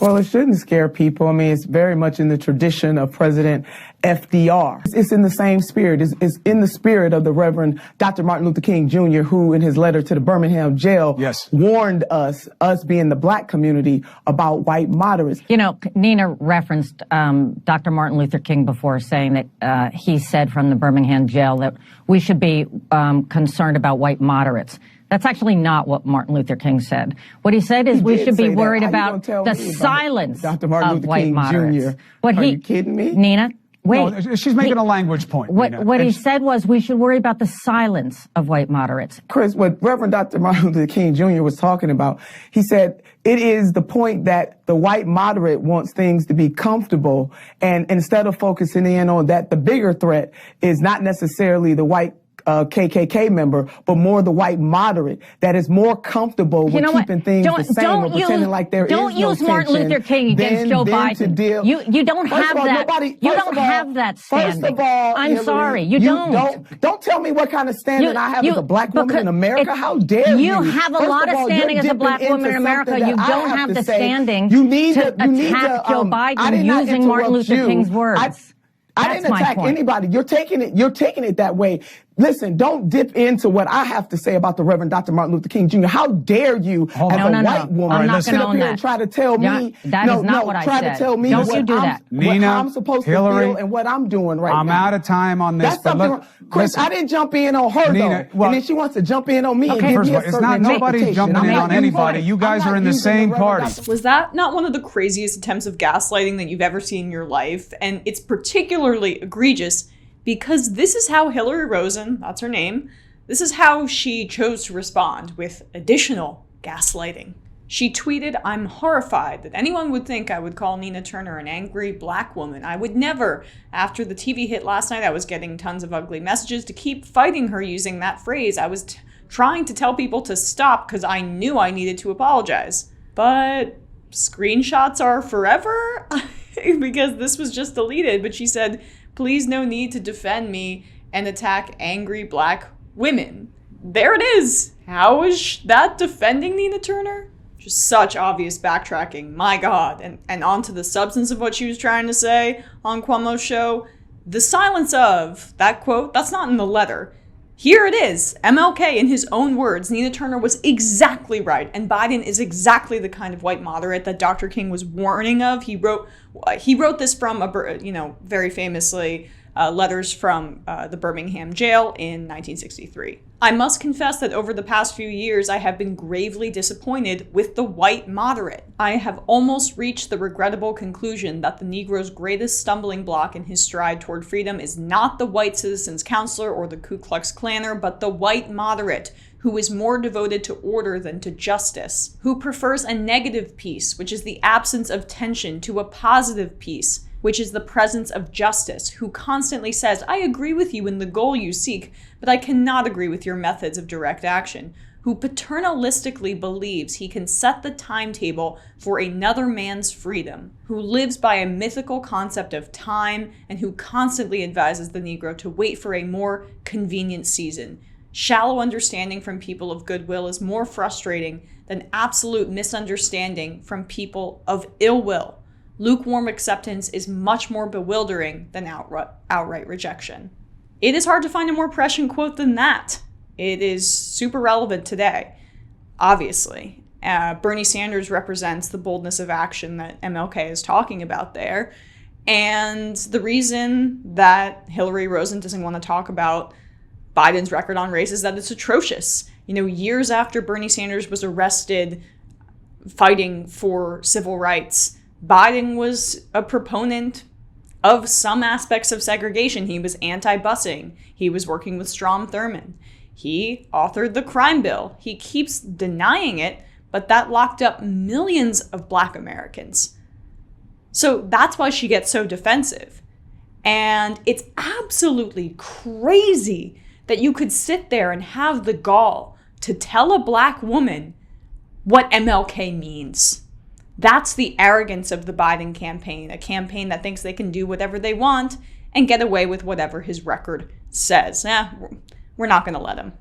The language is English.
Well, it shouldn't scare people. I mean, it's very much in the tradition of President FDR. It's in the same spirit. It's in the spirit of the Reverend Dr. Martin Luther King Jr., who in his letter to the Birmingham jail warned us being the black community, about white moderates. You know, Nina referenced Dr. Martin Luther King before, saying that he said from the Birmingham jail that we should be concerned about white moderates. That's actually not what Martin Luther King said. What he said is we should be worried about the silence of white moderates. Are you kidding me? Nina, wait. No, she's making a language point. What he said was we should worry about the silence of white moderates. Chris, what Reverend Dr. Martin Luther King Jr. was talking about, he said it is the point that the white moderate wants things to be comfortable, and instead of focusing in on that, the bigger threat is not necessarily the white KKK member, but more the white moderate that is more comfortable with keeping things the same or pretending like there is no tension. Don't use Martin Luther King against Joe Biden. You don't have that. You don't have that standing. First of all, I'm sorry, you don't. Don't tell me what kind of standing I have as a black woman in America. How dare you? You have a lot of standing as a black woman in America. You don't have the standing to attack Joe Biden using Martin Luther King's words. I didn't attack anybody. You're taking it that way. Listen, don't dip into what I have to say about the Reverend Dr. Martin Luther King Jr. How dare you, as a white woman, sit up here and try to tell me, try to tell me what I'm supposed to feel and what I'm doing right now. I'm out of time on this. Chris, I didn't jump in on her, though. And then she wants to jump in on me and give me a certain nobody's jumping in on anybody. You guys are in the same party. Was that not one of the craziest attempts of gaslighting that you've ever seen in your life? And it's particularly egregious because this is how Hillary Rosen, that's her name, this is how she chose to respond with additional gaslighting. She tweeted, "I'm horrified that anyone would think I would call Nina Turner an angry black woman. I would never. After the TV hit last night, I was getting tons of ugly messages to keep fighting her using that phrase. I was trying to tell people to stop because I knew I needed to apologize. But screenshots are forever?" Because this was just deleted, but she said, "Please no need to defend me and attack angry black women." There it is. How is that defending Nina Turner? Just such obvious backtracking. My God. And on to the substance of what she was trying to say on Cuomo's show. The silence of that quote, that's not in the letter. Here it is. MLK, in his own words, Nina Turner was exactly right, and Biden is exactly the kind of white moderate that Dr. King was warning of. He wrote this from very famously letters from the Birmingham jail in 1963. "I must confess that over the past few years, I have been gravely disappointed with the white moderate. I have almost reached the regrettable conclusion that the Negro's greatest stumbling block in his stride toward freedom is not the white citizens' counselor or the Ku Klux Klanner, but the white moderate, who is more devoted to order than to justice, who prefers a negative peace, which is the absence of tension, to a positive peace, which is the presence of justice, who constantly says, 'I agree with you in the goal you seek, but I cannot agree with your methods of direct action,' who paternalistically believes he can set the timetable for another man's freedom, who lives by a mythical concept of time, and who constantly advises the Negro to wait for a more convenient season. Shallow understanding from people of goodwill is more frustrating than absolute misunderstanding from people of ill will. Lukewarm acceptance is much more bewildering than outright rejection." It is hard to find a more prescient quote than that. It is super relevant today, obviously. Bernie Sanders represents the boldness of action that MLK is talking about there. And the reason that Hillary Rosen doesn't want to talk about Biden's record on race is that it's atrocious. Years after Bernie Sanders was arrested fighting for civil rights, Biden was a proponent of some aspects of segregation. He was anti-busing. He was working with Strom Thurmond. He authored the crime bill. He keeps denying it, but that locked up millions of black Americans. So that's why she gets so defensive. And it's absolutely crazy that you could sit there and have the gall to tell a black woman what MLK means. That's the arrogance of the Biden campaign, a campaign that thinks they can do whatever they want and get away with whatever his record says. We're not going to let him.